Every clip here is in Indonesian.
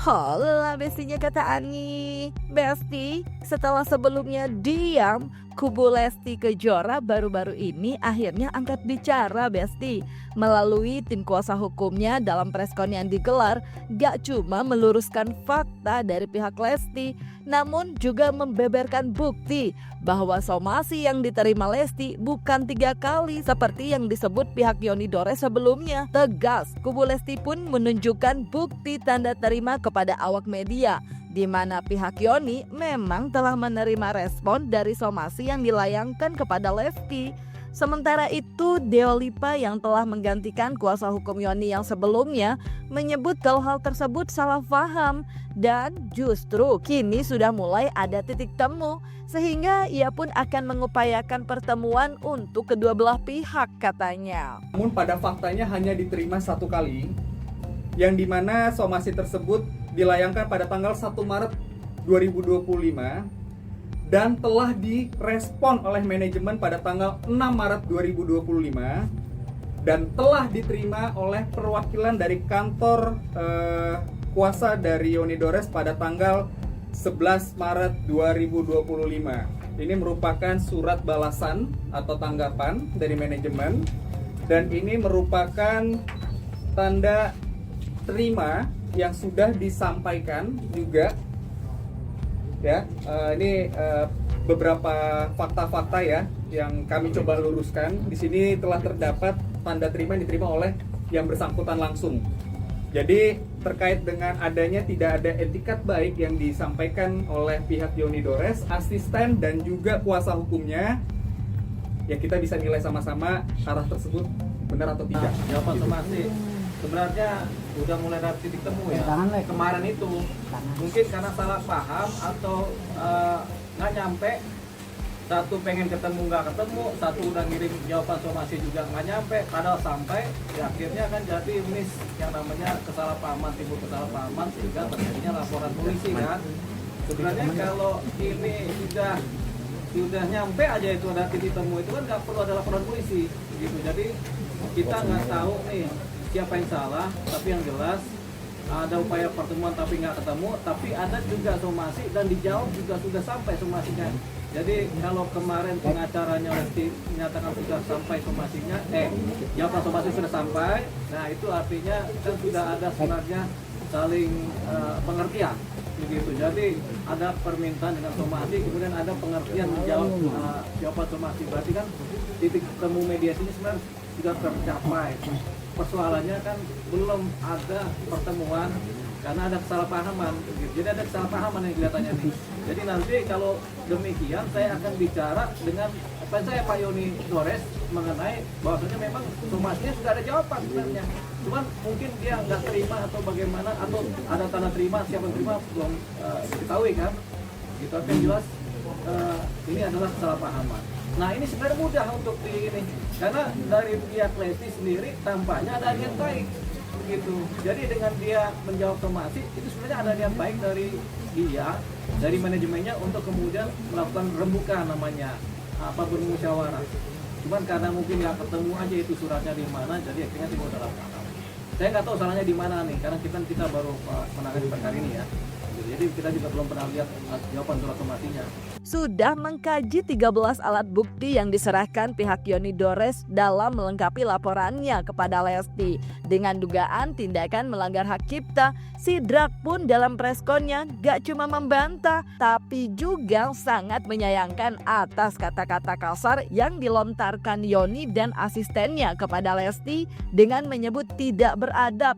Hola bestinya kata Ani. Besti, setelah sebelumnya diam, kubu Lesti Kejora baru-baru ini akhirnya angkat bicara Besti. Melalui tim kuasa hukumnya dalam preskon yang digelar, gak cuma meluruskan fakta dari pihak Lesti, namun juga membeberkan bukti bahwa somasi yang diterima Lesti bukan 3 kali seperti yang disebut pihak Yoni Dores sebelumnya. Tegas, kubu Lesti pun menunjukkan bukti tanda terima kepada awak media, di mana pihak Yoni memang telah menerima respon dari somasi yang dilayangkan kepada Lesti. Sementara itu, Deo Lipa yang telah menggantikan kuasa hukum Yoni yang sebelumnya menyebut kalau hal tersebut salah paham dan justru kini sudah mulai ada titik temu, sehingga ia pun akan mengupayakan pertemuan untuk kedua belah pihak katanya. Namun pada faktanya hanya diterima 1 kali, yang dimana somasi tersebut dilayangkan pada tanggal 1 Maret 2025 dan telah direspon oleh manajemen pada tanggal 6 Maret 2025 dan telah diterima oleh perwakilan dari kantor kuasa dari Yoni Dores pada tanggal 11 Maret 2025. Ini merupakan surat balasan atau tanggapan dari manajemen dan ini merupakan tanda terima yang sudah disampaikan juga ya. Ini beberapa fakta-fakta ya yang kami coba luruskan. Di sini telah terdapat tanda terima yang diterima oleh yang bersangkutan langsung. Jadi terkait dengan adanya tidak ada etikat baik yang disampaikan oleh pihak Yoni Dores, asisten dan juga kuasa hukumnya, ya kita bisa nilai sama-sama arah tersebut benar atau tidak. Jawaban somasi sebenarnya udah mulai ada titik temu ya. Kemarin itu mungkin karena salah paham atau nggak nyampe, satu pengen ketemu nggak ketemu, satu udah ngirim jawaban somasi juga nggak nyampe, padahal sampai ya akhirnya kan jadi miss yang namanya kesalahpahaman, timbul kesalahpahaman sehingga terjadinya laporan polisi kan. Sebenarnya kalau ini sudah nyampe aja itu ada titik temu itu kan nggak perlu ada laporan polisi gitu. Jadi kita nggak tahu nih siapa yang salah, tapi yang jelas ada upaya pertemuan tapi nggak ketemu, tapi ada juga somasi dan dijawab juga sudah sampai somasinya. Jadi kalau kemarin pengacaranya Lesti menyatakan sudah sampai somasinya, jawaban somasi sudah sampai, nah itu artinya kan sudah ada sebenarnya saling pengertian begitu. Jadi ada permintaan dengan somasi, kemudian ada pengertian menjawab jawaban somasi. Berarti kan titik temu mediasi ini sebenarnya sudah tercapai. Persoalannya kan belum ada pertemuan karena ada kesalahpahaman gitu. Jadi ada kesalahpahaman yang kelihatannya nih. Jadi nanti kalau demikian saya akan bicara dengan Pak Yoni Dores mengenai bahwasanya memang somasinya sudah ada jawaban sebenarnya. Cuman mungkin dia nggak terima atau bagaimana, atau ada tanda terima, siapa yang terima belum diketahui kan. Gitu kan jelas ini adalah kesalahpahaman. Nah ini sebenarnya mudah untuk di ini, karena dari pihak Lesti sendiri tampaknya ada niat baik gitu. Jadi dengan dia menjawab somasi itu sebenarnya ada niat baik dari dia, dari manajemennya untuk kemudian melakukan rembukan namanya bermusyawarah. Cuman karena mungkin nggak ketemu aja itu suratnya di mana, jadi akhirnya timbul salah paham. Saya nggak tahu salahnya di mana nih, karena kita baru menangani perkara ini ya. Jadi kita juga belum pernah lihat jawaban surat somasinya. Sudah mengkaji 13 alat bukti yang diserahkan pihak Yoni Dores dalam melengkapi laporannya kepada Lesti. Dengan dugaan tindakan melanggar hak cipta, Sidrak pun dalam preskonnya gak cuma membantah, tapi juga sangat menyayangkan atas kata-kata kasar yang dilontarkan Yoni dan asistennya kepada Lesti dengan menyebut tidak beradab.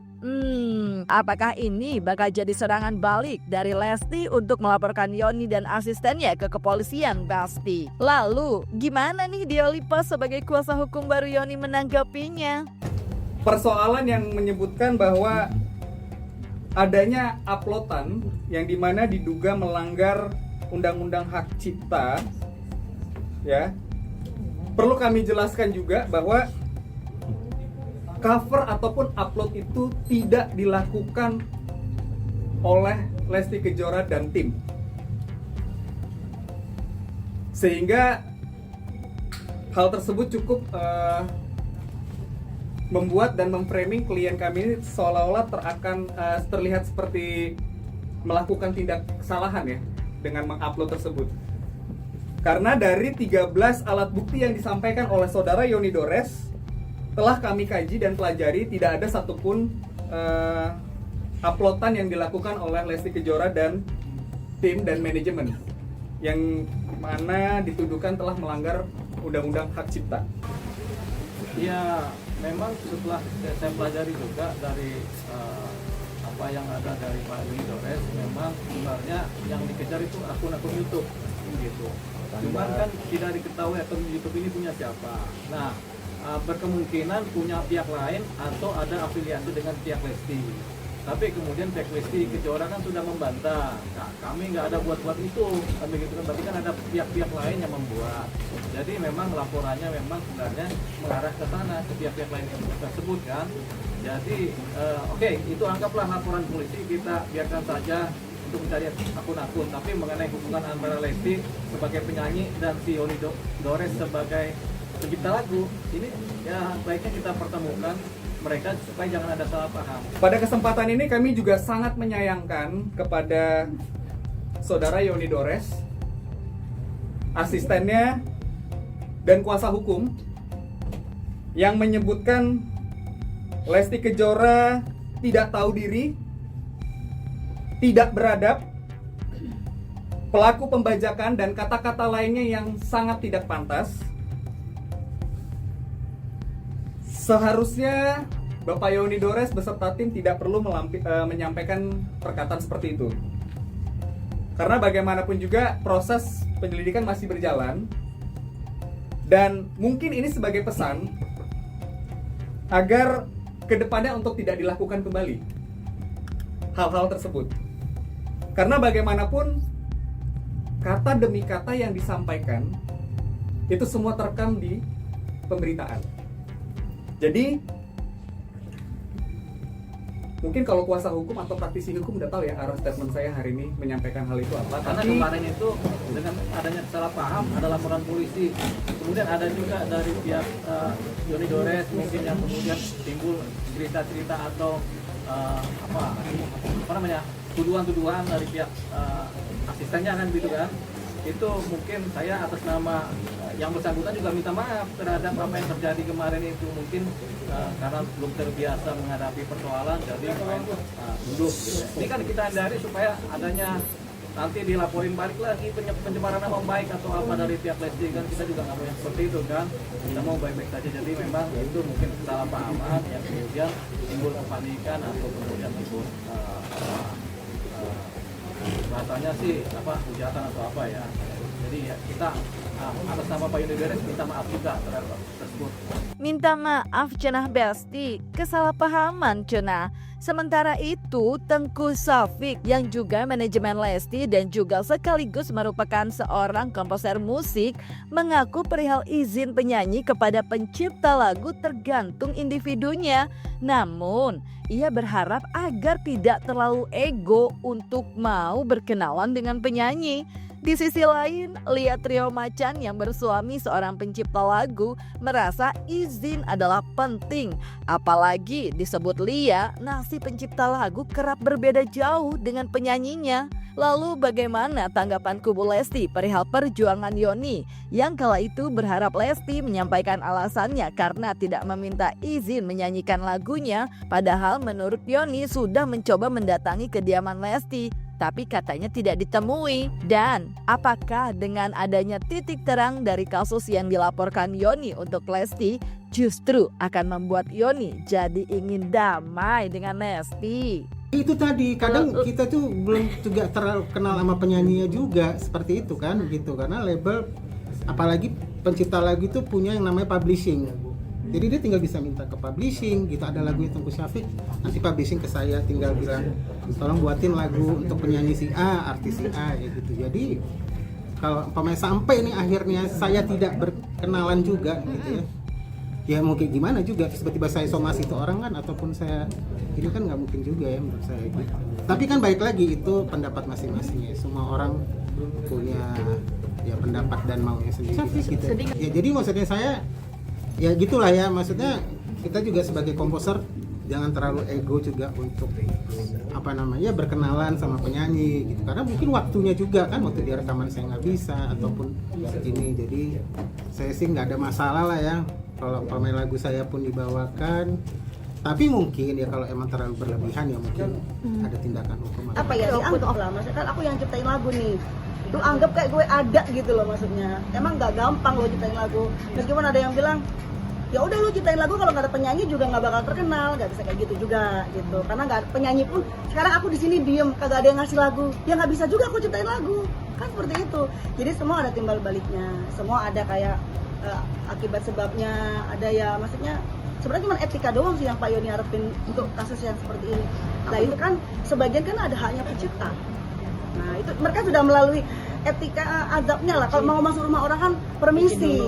Apakah ini bakal jadi serangan balik dari Lesti untuk melaporkan Yoni dan asistennya ke kepolisian pasti? Lalu gimana nih Deo Lipa sebagai kuasa hukum baru Yoni menanggapinya? Persoalan yang menyebutkan bahwa adanya uploadan yang dimana diduga melanggar undang-undang hak cipta, ya perlu kami jelaskan juga bahwa cover ataupun upload itu tidak dilakukan oleh Lesti Kejora dan tim. Sehingga hal tersebut cukup membuat dan memframing klien kami ini seolah-olah terlihat seperti melakukan tindak kesalahan ya dengan mengupload tersebut. Karena dari 13 alat bukti yang disampaikan oleh saudara Yoni Dores telah kami kaji dan pelajari, tidak ada satupun uploadan yang dilakukan oleh Lesti Kejora dan tim dan manajemen yang mana dituduhkan telah melanggar undang-undang hak cipta. Ya, memang setelah saya pelajari juga dari apa yang ada dari Pak Yoni Dores, memang sebenarnya yang dikejar itu akun-akun YouTube gitu. Cuman kan tidak diketahui akun YouTube ini punya siapa. Nah, berkemungkinan punya pihak lain atau ada afiliasi dengan pihak Lesti. Tapi kemudian pihak Lesti Kejora kan sudah membantah. Nah, kami nggak ada buat-buat itu. Kami gitu kan, berarti kan ada pihak-pihak lain yang membuat. Jadi memang laporannya memang sebenarnya mengarah ke sana, ke pihak-pihak lain yang tersebut kan. Jadi oke, itu anggaplah laporan polisi, kita biarkan saja untuk mencari akun-akun. Tapi mengenai hubungan antara Lesti sebagai penyanyi dan si Yoni Dores sebagai pencipta lagu, ini ya baiknya kita pertemukan mereka supaya jangan ada salah paham. Pada kesempatan ini kami juga sangat menyayangkan kepada saudara Yoni Dores, asistennya dan kuasa hukum yang menyebutkan Lesti Kejora tidak tahu diri, tidak beradab, pelaku pembajakan dan kata-kata lainnya yang sangat tidak pantas. Seharusnya Bapak Yoni Dores beserta tim tidak perlu menyampaikan perkataan seperti itu. Karena bagaimanapun juga proses penyelidikan masih berjalan. Dan mungkin ini sebagai pesan agar kedepannya untuk tidak dilakukan kembali hal-hal tersebut. Karena bagaimanapun kata demi kata yang disampaikan itu semua terekam di pemberitaan. Jadi mungkin kalau kuasa hukum atau praktisi hukum udah tahu ya arah statement saya hari ini menyampaikan hal itu apa. Karena kemarin itu dengan adanya salah paham ada laporan polisi, kemudian ada juga dari pihak Yoni Dores mungkin yang kemudian timbul cerita-cerita atau apa namanya tuduhan-tuduhan dari pihak asistennya kan gitu kan. Itu mungkin saya atas nama yang bersangkutan juga minta maaf terhadap apa yang terjadi kemarin itu, mungkin karena belum terbiasa menghadapi persoalan jadi duduk gitu. Ini kan kita hindari supaya adanya nanti dilaporin balik lagi pencemaran nama baik atau apa dari pihak Lesti, kan kita juga nggak mau yang seperti itu kan, kita mau baik-baik saja. Jadi memang itu mungkin salah pahaman yang kemudian timbul kepanikan atau kemudian timbul bahasanya sih hujatan atau apa ya. Jadi ya kita atas nama Pak Yoni Dores minta maaf juga terhadap tersebut. Minta maaf cenah Besti, kesalahpahaman cenah. Sementara itu, Tengku Safik yang juga manajemen Lesti dan juga sekaligus merupakan seorang komposer musik mengaku perihal izin penyanyi kepada pencipta lagu tergantung individunya. Namun, ia berharap agar tidak terlalu ego untuk mau berkenalan dengan penyanyi. Di sisi lain, Lia Trio Macan yang bersuami seorang pencipta lagu merasa izin adalah penting. Apalagi disebut Lia, si pencipta lagu kerap berbeda jauh dengan penyanyinya. Lalu bagaimana tanggapan kubu Lesti perihal perjuangan Yoni yang kala itu berharap Lesti menyampaikan alasannya karena tidak meminta izin menyanyikan lagunya, padahal menurut Yoni sudah mencoba mendatangi kediaman Lesti tapi katanya tidak ditemui. Dan apakah dengan adanya titik terang dari kasus yang dilaporkan Yoni untuk Lesti justru akan membuat Yoni jadi ingin damai dengan Lesti? Itu tadi kadang kita tuh belum juga terlalu kenal sama penyanyinya juga seperti itu kan gitu, karena label apalagi pencipta lagu itu punya yang namanya publishing. Jadi dia tinggal bisa minta ke publishing gitu, ada lagunya Tengku Syafiq, nanti publishing ke saya tinggal bilang tolong buatin lagu untuk penyanyi si A, artis si A ya gitu. Jadi kalau umpamanya sampai nih akhirnya saya tidak berkenalan juga gitu ya mau kayak gimana juga, terus tiba-tiba saya somasi itu orang kan, ataupun saya ini kan nggak mungkin juga ya menurut saya gitu. Tapi kan baik lagi itu pendapat masing-masing ya, semua orang punya ya pendapat dan maunya sendiri gitu. Ya jadi maksudnya saya ya gitulah ya, maksudnya kita juga sebagai komposer jangan terlalu ego juga untuk berkenalan sama penyanyi gitu, karena mungkin waktunya juga kan, waktu dia rekaman saya nggak bisa ataupun ini, jadi saya sih nggak ada masalah lah ya kalau pemain lagu saya pun dibawakan, tapi mungkin ya kalau emang terlalu berlebihan ya mungkin ada tindakan hukum. Apa ya, dianggap lah, maksudnya kan aku yang ciptain lagu nih, lu anggap kayak gue ada gitu loh, maksudnya emang nggak gampang lo ciptain lagu, meskipun ada yang bilang ya udah lu ciptain lagu, kalau nggak ada penyanyi juga nggak bakal terkenal, nggak bisa kayak gitu juga gitu, karena nggak ada penyanyi pun. Sekarang aku di sini diem, kagak ada yang ngasih lagu, ya nggak bisa juga aku ciptain lagu, kan seperti itu. Jadi semua ada timbal baliknya, semua ada kayak akibat sebabnya, ada ya, maksudnya sebenarnya cuma etika doang sih yang Pak Yoni harapin untuk kasus yang seperti ini. Nah itu kan sebagian kan ada haknya pencipta. Nah itu mereka sudah melalui etika azabnya lah. Kalau mau masuk rumah orang kan permisi,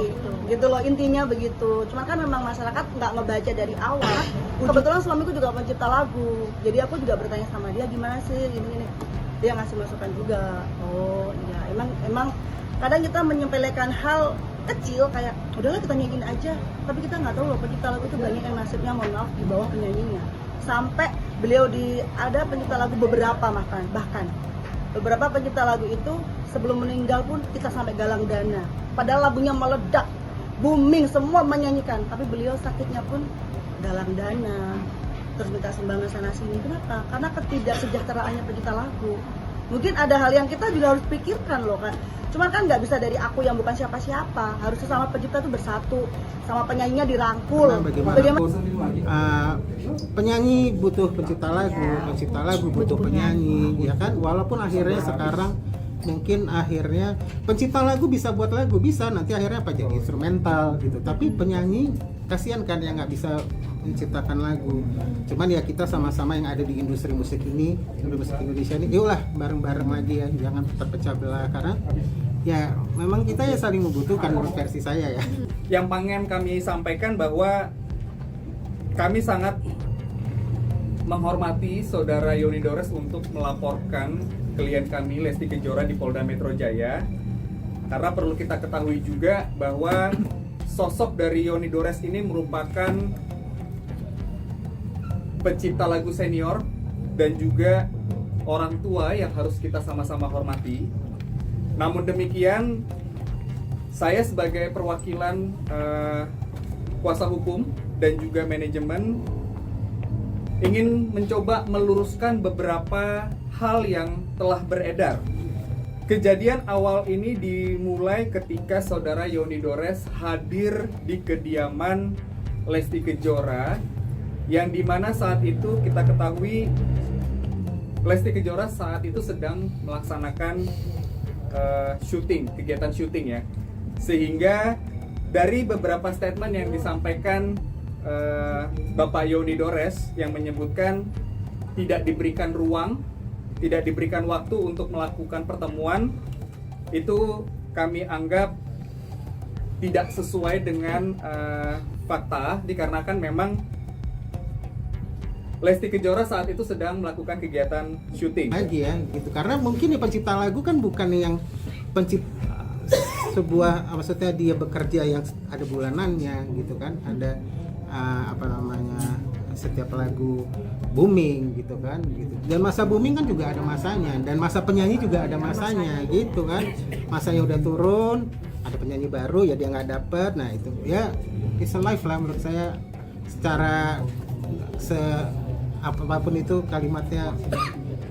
gitu loh, intinya begitu. Cuma kan memang masyarakat nggak ngebaca dari awal. Kebetulan suamiku juga pencipta lagu, jadi aku juga bertanya sama dia gimana sih ini. Dia ngasih masukan juga. Oh iya, emang kadang kita menyepelekan hal kecil kayak udahlah kita nyanyiin aja, tapi kita nggak tahu loh pencipta lagu itu banyak yang nasibnya mohon maaf di bawah penyanyinya. Sampai beliau ada pencipta lagu beberapa bahkan beberapa pencipta lagu itu sebelum meninggal pun kita sampai galang dana, padahal lagunya meledak, booming, semua menyanyikan, tapi beliau sakitnya pun galang dana, terus minta sumbangan sana sini. Kenapa? Karena ketidaksejahteraan pencipta lagu. Mungkin ada hal yang kita juga harus pikirkan loh kan. Cuman kan nggak bisa dari aku yang bukan siapa-siapa, harus sesama pencipta tuh bersatu, sama penyanyinya dirangkul. Nah, bagaimana? Penyanyi butuh pencipta lagu butuh penyanyi, ya kan? Walaupun akhirnya sekarang mungkin akhirnya pencipta lagu bisa buat lagu, bisa nanti akhirnya apa jadi instrumental gitu, tapi penyanyi kasihan kan yang nggak bisa menciptakan lagu. Cuman ya kita sama-sama yang ada di industri musik Indonesia ini, yuklah bareng-bareng lagi ya, jangan terpecah belah, karena ya memang kita ya saling membutuhkan menurut versi saya ya. Yang pengen kami sampaikan bahwa kami sangat menghormati saudara Yoni Dores untuk melaporkan klien kami Lesti Kejora di Polda Metro Jaya, karena perlu kita ketahui juga bahwa sosok dari Yoni Dores ini merupakan pencipta lagu senior dan juga orang tua yang harus kita sama-sama hormati. Namun demikian, saya sebagai perwakilan kuasa hukum dan juga manajemen ingin mencoba meluruskan beberapa hal yang telah beredar. Kejadian awal ini dimulai ketika saudara Yoni Dores hadir di kediaman Lesti Kejora, yang dimana saat itu kita ketahui Lesti Kejora saat itu sedang melaksanakan kegiatan syuting ya, sehingga dari beberapa statement yang disampaikan Bapak Yoni Dores yang menyebutkan tidak diberikan ruang, tidak diberikan waktu untuk melakukan pertemuan, itu kami anggap tidak sesuai dengan fakta, dikarenakan memang Lesti Kejora saat itu sedang melakukan kegiatan syuting. Lagi ya, gitu. Karena mungkin ya pencipta lagu kan bukan yang pencipta sebuah, maksudnya dia bekerja yang ada bulanannya gitu kan, ada setiap lagu booming gitu kan, gitu. Dan masa booming kan juga ada masanya, dan masa penyanyi juga ada masanya gitu kan. Masanya udah turun, ada penyanyi baru ya dia nggak dapet. Nah itu ya it's a life lah menurut saya, secara apapun itu kalimatnya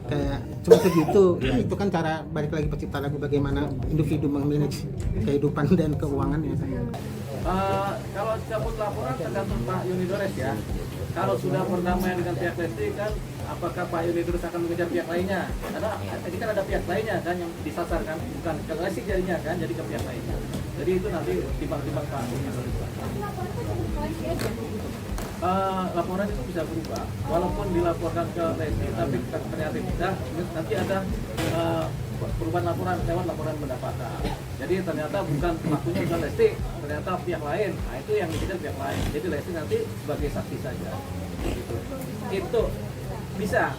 kayak cuma segitu ya, itu kan cara balik lagi pencipta lagu bagaimana individu memanage kehidupan dan keuangannya. Kalau cabut laporan tergantung Pak Yoni Dores ya. Kalau sudah berdamai dengan pihak Lesti kan, apakah Pak Yoni Dores akan mengejar pihak lainnya? Karena ini kan ada pihak lainnya kan yang disasar kan, bukan ke Lesti jadinya kan, jadi ke pihak lainnya. Jadi itu nanti timbang-timbang Pak Yoni Dores. Laporan itu bisa berubah, walaupun dilaporkan ke Lesti tapi ternyata tidak, nanti ada perubahan laporan lewat laporan pendapatan. Jadi ternyata bukan pelakunya bukan Lesti, ternyata pihak lain. Nah itu yang dikejar pihak lain. Jadi Lesti nanti sebagai saksi saja. Gitu. Itu bisa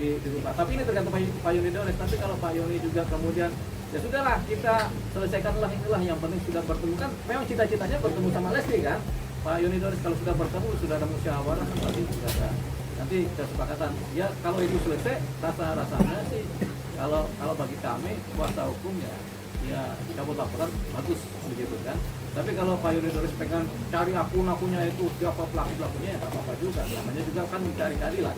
dirubah. Tapi ini tergantung Pak Yoni Dores. Tapi kalau Pak Yoni juga kemudian ya sudahlah kita selesaikanlah inilah, yang penting sudah bertemu kan. Memang cita-citanya bertemu sama Lesti kan. Pak Yoni Doris kalau sudah bertemu, sudah ada musyawarah, kan berarti sudah ada nanti kesepakatan. Ya kalau itu selesai, rasanya sih kalau bagi kami kuasa hukum ya cabut laporan bagus begitu kan. Tapi kalau Pak Yoni Doris pengen cari akun-akunnya itu siapa pelakunya ya nggak apa-apa juga. Namanya juga kan mencari keadilan.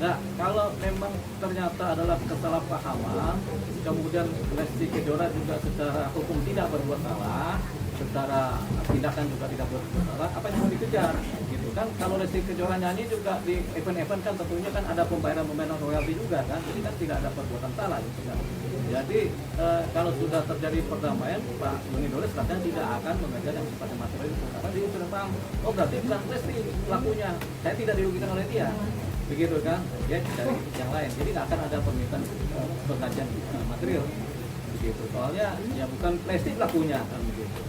Nah, kalau memang ternyata adalah kesalahpahaman, kemudian Lesti Kejora juga secara hukum tidak berbuat salah, secara tindakan juga tidak berbuat salah, apa yang mau dikejar? Gitu kan? Kalau Lesti Kejora nyanyi juga di event-event kan tentunya kan ada pembayaran royalti juga kan, jadi kan tidak ada perbuatan salah gitu kan. Jadi kalau sudah terjadi perdamaian, Pak Yoni Doris katanya tidak akan mengejar yang sifatnya material itu, karena dia sudah paham. Oh berarti bukan Lesti pelakunya, saya tidak dirugikan oleh dia. Begitu kan, dia dari yang lain, jadi nggak akan ada permintaan pengkajian material begitu, soalnya ya bukan Lesti pelakunya kan begitu.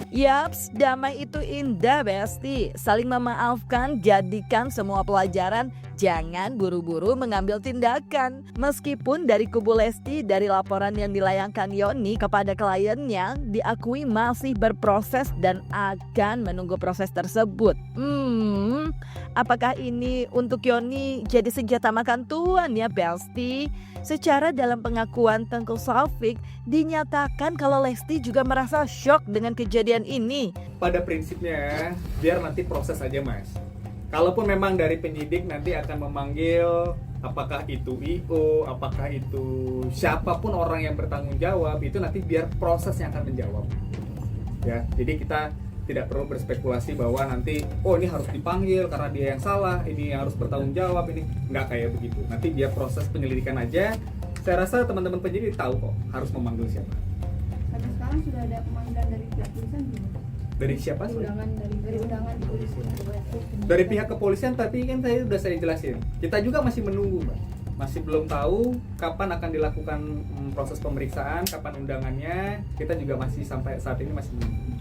Yaps, damai itu indah Besti. Saling memaafkan, jadikan semua pelajaran. Jangan buru-buru mengambil tindakan. Meskipun dari kubu Lesti, dari laporan yang dilayangkan Yoni kepada kliennya, diakui masih berproses dan akan menunggu proses tersebut. Apakah ini untuk Yoni jadi senjata makan tuan ya Besti? Secara dalam pengakuan Tengku Syafiq dinyatakan kalau Lesti juga merasa shock dengan kejadian ini. Pada prinsipnya biar nanti proses aja Mas. Kalaupun memang dari penyidik nanti akan memanggil apakah itu IO, apakah itu siapapun orang yang bertanggung jawab, itu nanti biar proses yang akan menjawab. Ya, jadi kita tidak perlu berspekulasi bahwa nanti ini harus dipanggil karena dia yang salah, ini harus bertanggung jawab, ini nggak kayak begitu. Nanti biar proses penyelidikan aja. Saya rasa teman-teman penyidik tahu kok harus memanggil siapa. Sampai sekarang sudah ada pemanggilan dari pihak polisian belum? Dari siapa? Undangan dari undangan polisi. Dari pihak kepolisian, tapi kan saya jelasin. Kita juga masih menunggu, Mbak. Masih belum tahu kapan akan dilakukan proses pemeriksaan, kapan undangannya. Kita juga masih sampai saat ini masih menunggu.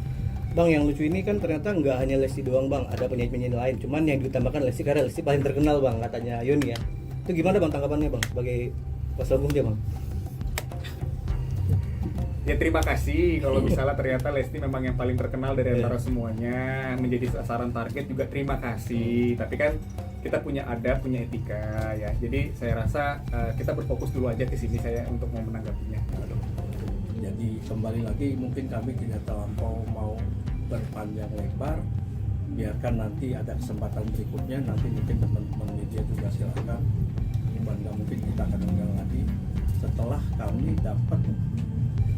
Bang, yang lucu ini kan ternyata nggak hanya Lesti doang bang, ada penyanyi-penyanyi lain. Cuman yang ditambahkan Lesti karena Lesti paling terkenal bang, katanya Yoni ya. Itu gimana bang tanggapannya bang sebagai kuasa hukum dia bang? Ya terima kasih kalau misalnya ternyata Lesti memang yang paling terkenal dari antara semuanya, menjadi sasaran target juga terima kasih. Tapi kan kita punya adab, punya etika ya. Jadi saya rasa kita berfokus dulu aja ke sini saya untuk mau menanggapinya. Jadi kembali lagi mungkin kami tidak terlampau mau berpanjang lebar, biarkan nanti ada kesempatan berikutnya, nanti mungkin teman-teman media juga silakan, bangga mungkin kita akan undang lagi setelah kami dapat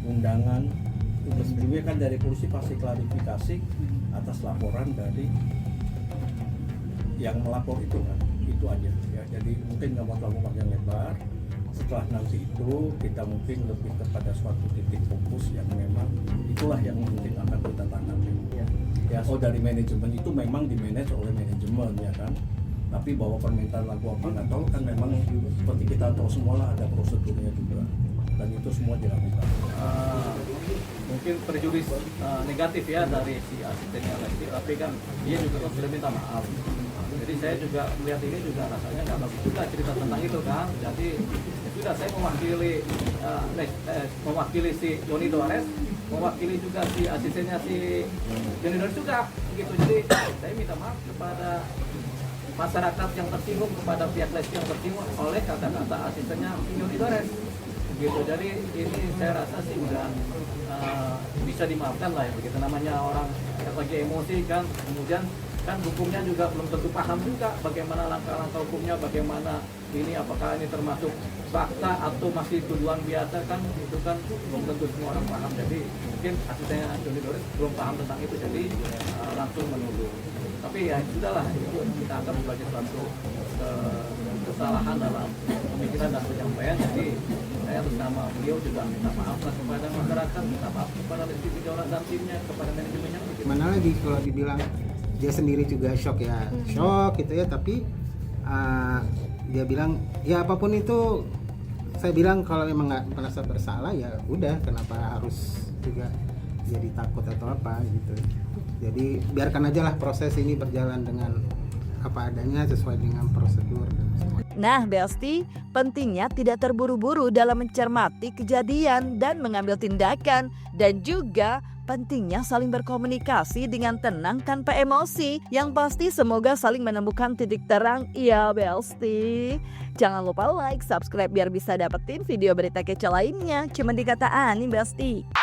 undangan. Sebelumnya kan dari polisi pasti klarifikasi atas laporan dari yang melapor itu kan, itu aja ya. Jadi mungkin nggak mau terlalu panjang lebar. Setelah nanti itu kita mungkin lebih kepada suatu titik fokus yang memang itulah yang mungkin akan kita tanggapi ya. Dari manajemen itu memang dimanage oleh manajemen ya kan, tapi bahwa permintaan lagu apa nggak tahu kan, memang seperti kita tahu semua lah ada prosedurnya juga dan itu semua dilakukan. Mungkin prejudis negatif ya dari si asistennya Lesti, tapi kan dia juga sudah minta maaf. Jadi saya juga melihat ini juga rasanya nggak bagus juga cerita tentang itu kan. Jadi sudah saya mewakili si Yoni Doris, mewakili juga si asistennya si Yoni Doris juga begitu. Jadi saya minta maaf kepada masyarakat yang tersinggung, kepada pihak Lesti yang tersinggung oleh kata-kata asistennya Yoni Doris gitu. Jadi ini saya rasa sih udah bisa dimaafkan lah ya, begitu namanya orang lagi emosi kan, kemudian kan hukumnya juga belum tentu paham juga bagaimana langkah-langkah hukumnya, bagaimana ini, apakah ini termasuk fakta atau masih tuduhan biasa kan, itu kan belum tentu semua orang paham. Jadi mungkin asistennya Yoni Doris belum paham tentang itu, jadi langsung menuduh. Tapi ya sudahlah, itu kita anggap sebagai suatu kesalahan dalam pemikiran dan penyampaian. Jadi saya atas nama beliau juga minta maaf kepada masyarakat, minta maaf kepada Lesti Kejora dan timnya, kepada manajemennya. Mana lagi kalau dibilang dia sendiri juga shock ya, shock gitu ya, tapi dia bilang ya apapun itu, saya bilang kalau memang nggak merasa bersalah ya udah, kenapa harus juga jadi takut atau apa gitu. Jadi biarkan aja lah proses ini berjalan dengan apa adanya, sesuai dengan prosedur dan semua. Nah, Besti, pentingnya tidak terburu-buru dalam mencermati kejadian dan mengambil tindakan, dan juga pentingnya saling berkomunikasi dengan tenang tanpa emosi. Yang pasti semoga saling menemukan titik terang ya Besti. Jangan lupa like, subscribe biar bisa dapetin video berita kece lainnya. Cuma di Kata Ani Besti.